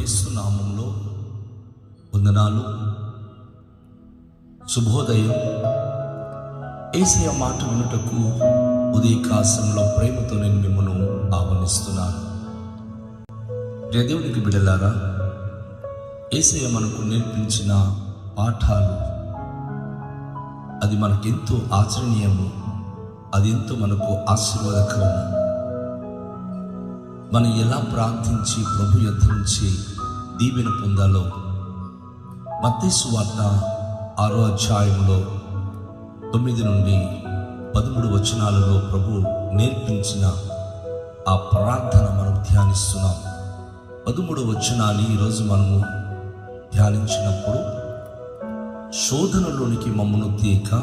యేసు నామములో వందనాలు. శుభోదయం. యేసయ్య మాట వినుటకు ఉదయకాశంలో ప్రేమతో నేను మిమ్మల్ని ఆహ్వానిస్తున్నాను. దేవునికి బిడ్డలారా, యేసయ్య మనకు నేర్పించిన పాఠాలు అది మనకెంతో ఆచరణీయము, అది ఎంతో మనకు ఆశీర్వాదకరము. మనం ఎలా ప్రార్థించి ప్రభు యొద్ద నుంచి దీవెన పొందాలో మత్తయి సువార్త 6వ అధ్యాయంలో 9 నుండి 13 వచనాలలో ప్రభు నేర్పించిన ఆ ప్రార్థన మనం ధ్యానిస్తున్నాం. 13వ వచనాన్ని ఈరోజు మనము ధ్యానించినప్పుడు, శోధనలోనికి మమ్మను తీయక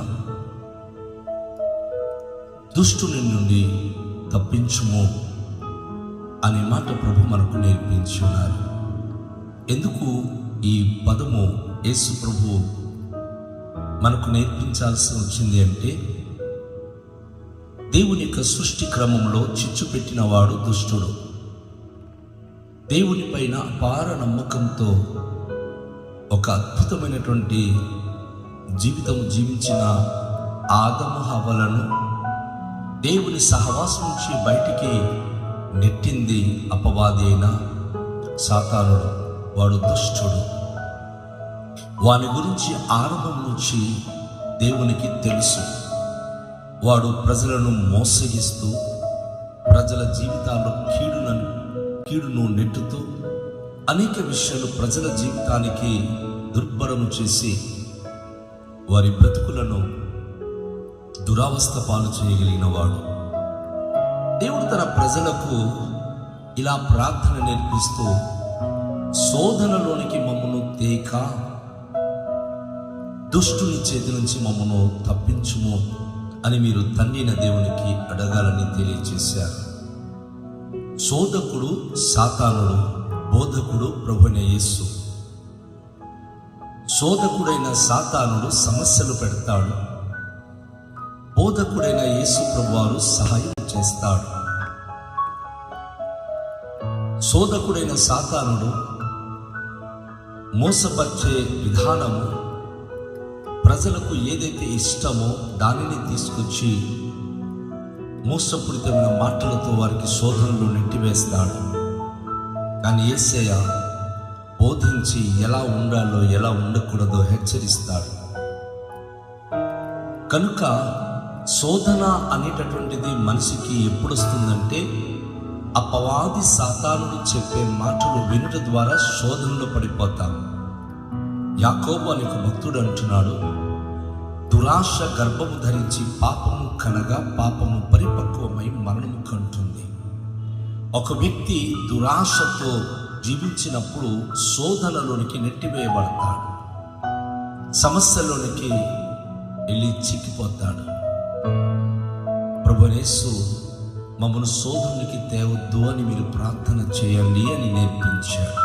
దుష్టుని నుండి తప్పించుము అనే మాట ప్రభు మనకు నేర్పించి ఉన్నారు. ఎందుకు ఈ పదము యేసు ప్రభు మనకు నేర్పించాల్సి వచ్చింది అంటే, దేవుని యొక్క సృష్టి క్రమంలో చిచ్చు పెట్టిన వాడు దుష్టుడు. దేవుని పైన అపార నమ్మకంతో ఒక అద్భుతమైనటువంటి జీవితం జీవించిన ఆదము హవ్వలను దేవుని సహవాసం నుంచి బయటికి నెట్టింది అపవాది అయిన సాతానుడు. వాడు దుష్టుడు. వాని గురించి ఆరంభం నుంచి దేవునికి తెలుసు. వాడు ప్రజలను మోసగిస్తూ, ప్రజల జీవితాల్లో కీడును నెట్టుతూ, అనేక విషయాలు ప్రజల జీవితానికి దుర్భరము చేసి వారి బ్రతుకులను దురావస్థ పాలు చేయగలిగిన వాడు. దేవుడు తన ప్రజలకు ఇలా ప్రార్థన నేర్పిస్తూ, శోధనలోనికి మమ్మను తేక దుష్టుని చేతి నుంచి మమ్మను తప్పించుము అని మీరు తండ్రిన దేవునికి అడగాలని తెలియజేశారు. శోధకుడు సాతానుడు, బోధకుడు ప్రభువైన యేసు. శోధకుడైన సాతానుడు సమస్యలు పెడతాడు, బోధకుడైన యేసు ప్రభువారు సహాయం చేస్తాడు. శోధకుడైన సాతానుడు మోసపరిచే విధానము, ప్రజలకు ఏదైతే ఇష్టమో దానిని తీసుకొచ్చి మోసపూరితమైన మాటలతో వారికి శోధనలు నెట్టివేస్తాడు. కానీ యేసయ్య బోధించి ఎలా ఉండాలో ఎలా ఉండకూడదో హెచ్చరిస్తాడు. కనుక శోధన అనేటటువంటిది మనిషికి ఎప్పుడు వస్తుందంటే, అపవాది సాతానుడు చెప్పే మాటలు వినుట ద్వారా శోధనలో పడిపోతాం. యాకోబు అనే ఒక భక్తుడు అంటున్నాడు, దురాశ గర్భము ధరించి పాపము కనగా పాపము పరిపక్వమై మరణము కంటుంది. ఒక వ్యక్తి దురాశతో జీవించినప్పుడు శోధనలోనికి నెట్టివేయబడతాడు, సమస్యలోనికి వెళ్ళి చిక్కిపోతాడు. ప్రభువైన యేసు మమ్మల్ని శోధనకి తేవద్దు అని మీరు ప్రార్థన చేయండి అని నేర్పించాడు.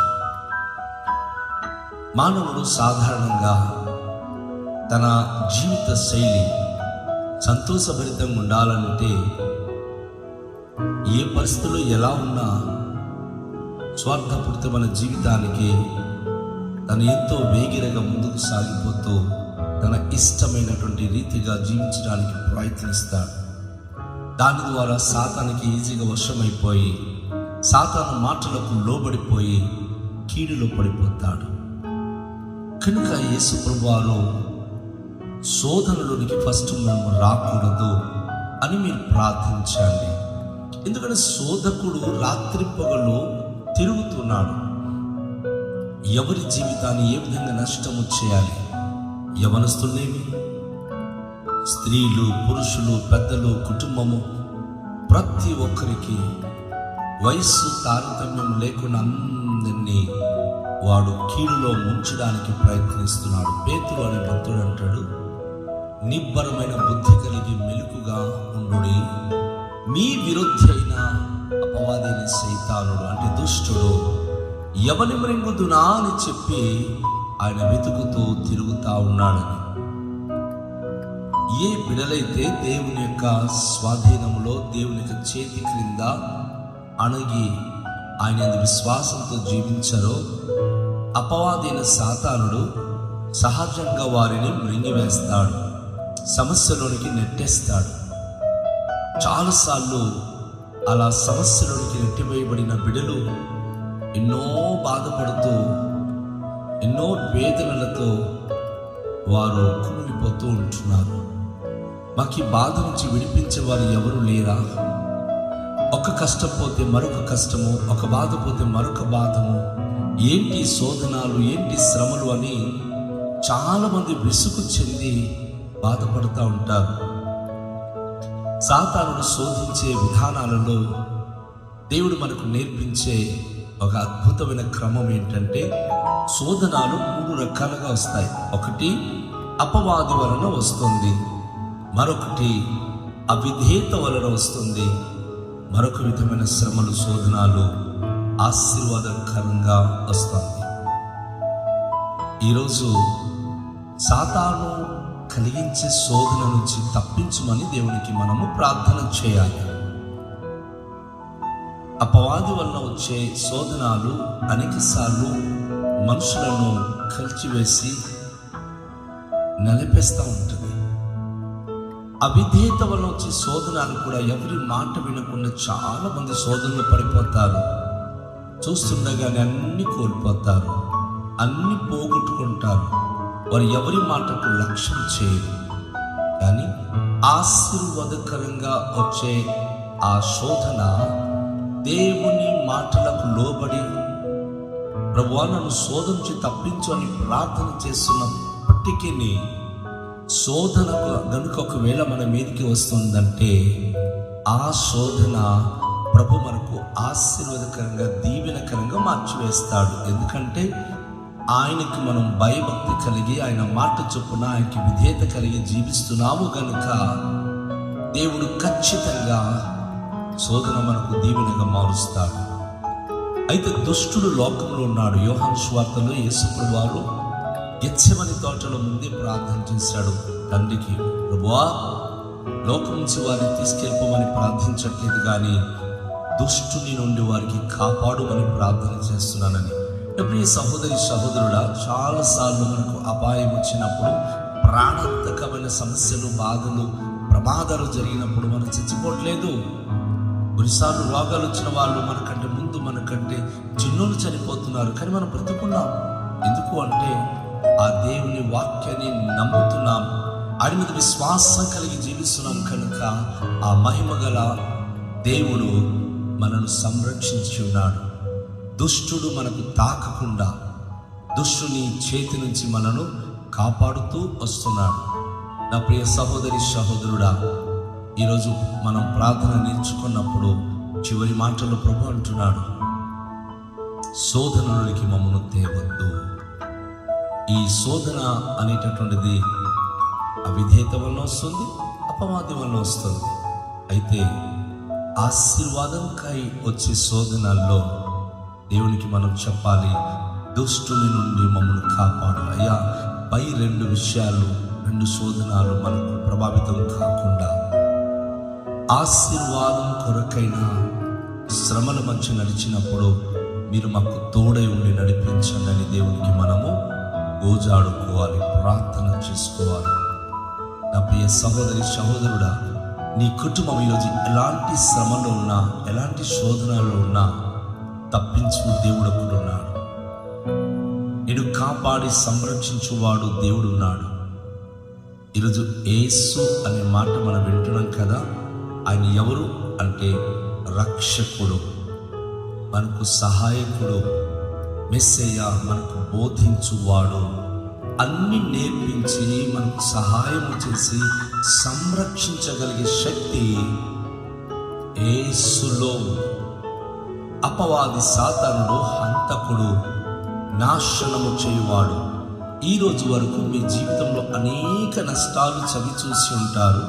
మానవుడు సాధారణంగా తన జీవిత శైలి సంతోషభరితంగా ఉండాలంటే ఏ పరిస్థితుల్లో ఎలా ఉన్నా స్వార్థపూరితమైన జీవితానికి తను ఎంతో వేగిరగా ముందుకు సాగిపోతూ తన ఇష్టమైనటువంటి రీతిగా జీవించడానికి ప్రయత్నిస్తాడు. దాని ద్వారా సాతానికి ఈజీగా వశమైపోయి, సాతాను మాటలకు లోబడిపోయి కీడులో పడిపోతాడు. కనుక యేసు ప్రభువారు శోధనలోనికి ఫస్ట్ మనం రాకూడదు అని మీరు ప్రార్థించండి. ఎందుకంటే శోధకుడు రాత్రి పగలు తిరుగుతున్నాడు. ఎవరి జీవితాన్ని ఏ విధంగా నష్టము చేయాలి, యవనస్తులేమి, స్త్రీలు, పురుషులు, పెద్దలు, కుటుంబము, ప్రతి ఒక్కరికి వయస్సు తారతమ్యం లేకుండా అందరినీ వాడు కీడులో ముంచడానికి ప్రయత్నిస్తున్నాడు. పేతురు అనే భక్తుడు అంటాడు, నిబ్బరమైన బుద్ధి కలిగి మెలకుగా ఉండుడి, మీ విరుద్ధి అయిన అపవాది అయిన సైతానుడు అంటే దుష్టుడు ఎవని మృంగుదునా అని చెప్పి ఆయన వెతుకుతూ తిరుగుతా ఉన్నాడని. ఏ బిడలైతే దేవుని యొక్క స్వాధీనంలో, దేవుని యొక్క చేతి క్రింద అణగి ఆయన విశ్వాసంతో జీవించారో అపవాదైన సాతానుడు సహజంగా వారిని మృంగివేస్తాడు, సమస్యలోనికి నెట్టేస్తాడు. చాలాసార్లు అలా సమస్యలోనికి నెట్టివేయబడిన బిడ్డలు ఎన్నో బాధపడుతూ, ఎన్నో వేదనలతో వారు కుమిలిపోతూ ఉంటున్నారు. మాకు ఈ బాధ నుంచి విడిపించే వారు ఎవరు లేరా? ఒక కష్టం పోతే మరొక కష్టము, ఒక బాధ పోతే మరొక బాధము, ఏంటి శోధనాలు, ఏంటి శ్రమలు అని చాలామంది విసుగు చెంది బాధపడుతూ ఉంటారు. సాతానుడు శోధించే విధానాలలో దేవుడు మనకు నేర్పించే ఒక అద్భుతమైన క్రమం ఏంటంటే, శోధనాలు 3 రకాలుగా వస్తాయి. ఒకటి అపవాది వలన వస్తుంది, మరొకటి అవిధేయత వలన వస్తుంది, మరొక విధమైన శ్రమలు, శోధనాలు ఆశీర్వాదకరంగా వస్తుంది. ఈరోజు సాతాను కలిగించే శోధన నుంచి తప్పించమని దేవునికి మనము ప్రార్థన చేయాలి. అపవాది వలన వచ్చే శోధనాలు అనేకసార్లు మనుషులను కలిచివేసి నలిపేస్తూ ఉంటుంది. అవిధేయత వలన వచ్చే శోధనాలు కూడా ఎవరి మాట వినకుండా చాలా మంది శోధనలు పడిపోతారు. చూస్తుండగానే అన్ని కోల్పోతారు, అన్ని పోగొట్టుకుంటారు. వారు ఎవరి మాటకు లక్ష్యం చేయరు. కానీ ఆశీర్వాదకరంగా వచ్చే ఆ శోధన దేవుని మాటలకు లోబడి, ప్రభువా నన్ను శోధన నుంచి తప్పించు అని ప్రార్థన చేస్తున్నప్పటికీ శోధనకు గనుక ఒకవేళ మన మీదకి వస్తుందంటే ఆ శోధన ప్రభు మనకు ఆశీర్వాదకరంగా, దీవెనకరంగా మార్చివేస్తాడు. ఎందుకంటే ఆయనకి మనం భయభక్తి కలిగి, ఆయన మాట చొప్పున ఆయనకి విధేయత కలిగి జీవిస్తున్నాము గనుక దేవుడు ఖచ్చితంగా శోధన మనకు దీవెనగా మారుస్తాడు. అయితే దుష్టుడు లోకంలో ఉన్నాడు. యోహాను సువార్తలో యేసుప్రభువు వారు గెత్సెమని తోటలో ముందే ప్రార్థన చేశాడు తండ్రికి, ప్రభువా లోకం నుంచి వారిని తీసుకెళ్ళిపోమని ప్రార్థించట్లేదు, కానీ దుష్టుని నుండి వారికి కాపాడుమని ప్రార్థన చేస్తున్నానని. ప్రియ సహోదరి సహోదరుడా, చాలాసార్లు మనకు అపాయం వచ్చినప్పుడు, ప్రాణాంతకమైన సమస్యలు, బాధలు, ప్రమాదాలు జరిగినప్పుడు మనం చచ్చిపోవట్లేదు. కొన్నిసార్లు రోగాలు వచ్చిన వాళ్ళు మనకంటే ముందు, మనకంటే చిన్నోళ్ళు చనిపోతున్నారు, కానీ మనం బ్రతుకున్నాం. ఎందుకు అంటే ఆ దేవుని వాక్యాన్ని నమ్ముతున్నాం, ఆయన మీద విశ్వాసం కలిగి జీవిస్తున్నాం కనుక ఆ మహిమ గల దేవుడు మనను సంరక్షించి ఉన్నాడు. దుష్టుడు మనకు తాకకుండా దుష్టుని చేతి నుంచి మనను కాపాడుతూ వస్తున్నాడు. నా ప్రియ సహోదరి సహోదరుడా, ఈరోజు మనం ప్రార్థన నేర్చుకున్నప్పుడు చివరి మాటలు ప్రభు అంటున్నాడు, శోధనలోనికి మమ్మను తేవద్దు. ఈ శోధన అనేటటువంటిది అవిధేయత వలన వస్తుంది, అపవాది వలన వస్తుంది. అయితే ఆశీర్వాదంకై వచ్చే శోధనల్లో దేవునికి మనం చెప్పాలి, దుష్టుని నుండి మమ్మల్ని కాపాడు అయ్యా. పై 2 విషయాలు, 2 శోధనాలు మనకు ప్రభావితం కాకుండా ఆశీర్వాదం కొరకైన శ్రమల మధ్య నడిచినప్పుడు మీరు మాకు తోడై ఉండి నడిపించండి అని దేవునికి మనము గోజాడుకోవాలి, ప్రార్థన చేసుకోవాలి. నా ప్రియ సహోదరి సహోదరుడా, నీ కుటుంబం ఈరోజు ఎలాంటి శ్రమలో ఉన్నా, ఎలాంటి శోధనలో ఉన్నా తప్పించు దేవుడు ఒకడున్నాడు. నేను కాపాడి సంరక్షించువాడు దేవుడున్నాడు. ఈరోజు యేసు అనే మాట మనం వింటున్నాం కదా. ఆయన ఎవరు అంటే రక్షకుడు, మనకు సహాయకుడు, మెస్సయ్య, మనకు బోధించువాడు, అన్ని నేర్పించి మనకు సహాయం చేసి సంరక్షించగలిగే శక్తి యేసులో. అపవాది సాతానుడు, హంతకుడు, నాశనము చేయువాడు. ఈరోజు వరకు మీ జీవితంలో అనేక నష్టాలు చవి చూసి ఉంటారు,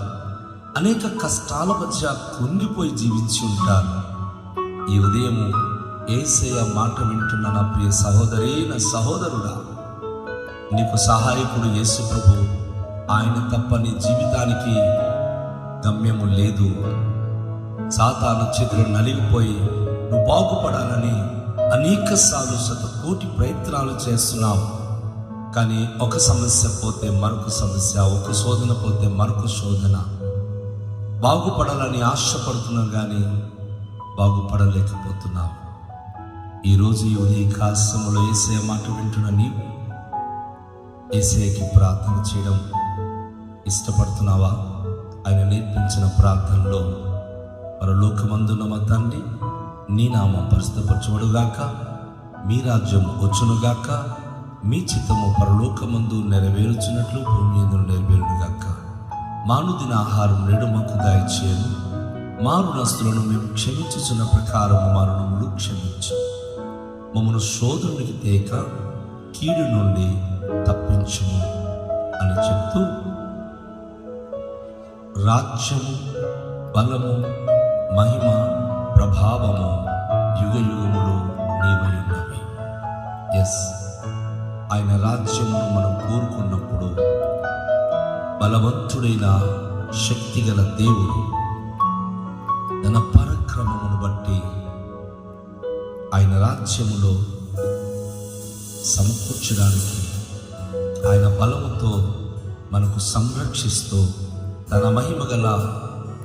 అనేక కష్టాల మధ్య కుంగిపోయి జీవించి ఉంటారు. ఈ ఉదయం యేసయ్య మాట వింటున్న నా ప్రియ సహోదరి, నా సహోదరుడా, నీకు సహాయకుడు యేసు ప్రభు. ఆయన తప్ప నీ జీవితానికి గమ్యము లేదు. సాతాను చేతులు నలిగిపోయి నువ్వు బాగుపడాలని అనేక సార్లు శతకోటి ప్రయత్నాలు చేస్తున్నావు, కానీ ఒక సమస్య పోతే మరొక సమస్య, ఒక శోధన పోతే మరొక శోధన. బాగుపడాలని ఆశపడుతున్నావు కానీ బాగుపడలేకపోతున్నావు. ఈరోజు ఈ ఉదయకాలంలో యేసయ్య మాట వింటున్న నీవు యేసయ్యకి ప్రార్థన చేయడం ఇష్టపడుతున్నావా? ఆయన నేర్పించిన ప్రార్థనలో పరలోకమందున్న మా తండ్రి, నీ నామం పరిశుద్ధపరచబడుగాక, మీ రాజ్యం వచ్చునుగాక, మీ చిత్తము పరలోకమందు నెరవేరుచున్నట్లు భూమి యందు నెరవేరునుగాక. మానుదిన ఆహారం నేడు మాకు దయచేయము, మా రుణస్తులను మేము క్షమించుచున్న ప్రకారం మా రుణములు క్షమించు, మమ్మను శోధనకి తేక కీడు నుండి తప్పించుము అని చెప్తూ, రాజ్యము, బలము, మహిమ, ప్రభావము యుగయుగములు నీవై ఉన్నవి. ఎస్, ఆయన రాజ్యమును మనం కోరుకున్నప్పుడు బలవంతుడైన శక్తిగల దేవుడు తన పరాక్రమమును బట్టి ఆయన రాజ్యములో సమకూర్చడానికి ఆయన బలముతో మనకు సంరక్షిస్తూ తన మహిమగల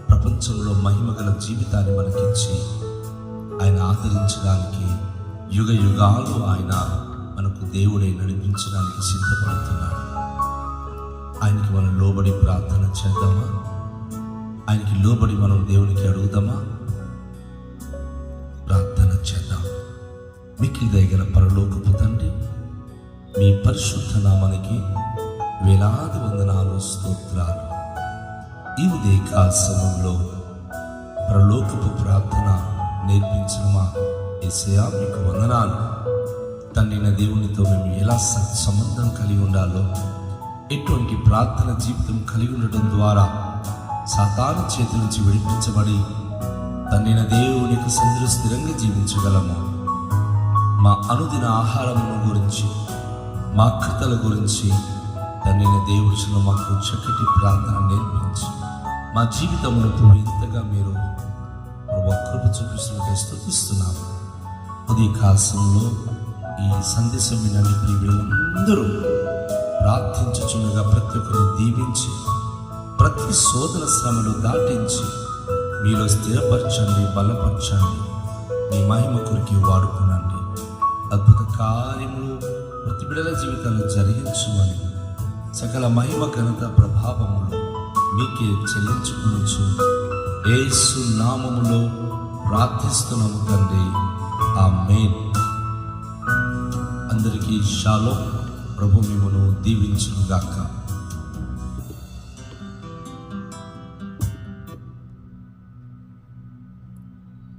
ప్రపంచంలో మహిమగల జీవితాన్ని మనకిచ్చి ఆయన ఆదరించడానికి యుగ యుగాలు ఆయన మనకు దేవుడై నడిపించడానికి సిద్ధపడుతున్నాడు. ఆయనకి మనం లోబడి ప్రార్థన చేద్దామా? ఆయనకి లోబడి మనం దేవునికి అడుగుదామా? ప్రార్థన చేద్దాం. మిక్కిలి దయగల పరలోకపు తండ్రి, మీ పరిశుద్ధ నామానికి వేలాది వందనాలు, స్తోత్రాలు. ఈ ఉదయకాల సమయంలో పరలోకపు ప్రార్థన నేర్పించిన మా యేసయ్యా మీకు వందనాలు. తండ్రిన దేవునితో మేము ఎలా సంబంధం కలిగి ఉండాలో, ఎటువంటి ప్రార్థన జీవితం కలిగి ఉండడం ద్వారా సాతాను చేతి నుంచి విడిపించబడి తండ్రిన దేవునికి సందులో స్థిరంగా జీవించగలము. మా అనుదిన ఆహారమును గురించి, మా కృతల గురించి తండ్రిన దేవుడిలో మాకు చక్కటి ప్రార్థన నేర్పించి మా జీవితంలో ఇంతగా మీరు కృప చూపిస్తున్నట్టు స్తుతిస్తున్నాము. ఉదయకాలంలో ఈ సందేశం వినని ప్రియులందరూ ప్రార్థించుచుండగా ప్రతి ఒక్కరిని దీవించి ప్రతి శోధన శ్రమలు దాటించి మీలో స్థిరపరచండి, బలపరచండి, మీ మహిమ కొరికి వాడుకునండి. అద్భుత కార్యములు ప్రతి బిడ్డల జీవితాల్లో జరిగించుమని సకల మహిమ ఘనత ప్రభావములు మీకే చెల్లించుకొనుచు యేసు నామములో ప్రార్థిస్తున్నాము తండ్రి, ఆమేన్. అందరికీ షాలోమ్. ప్రభు మిమ్మును దీవించును గాక.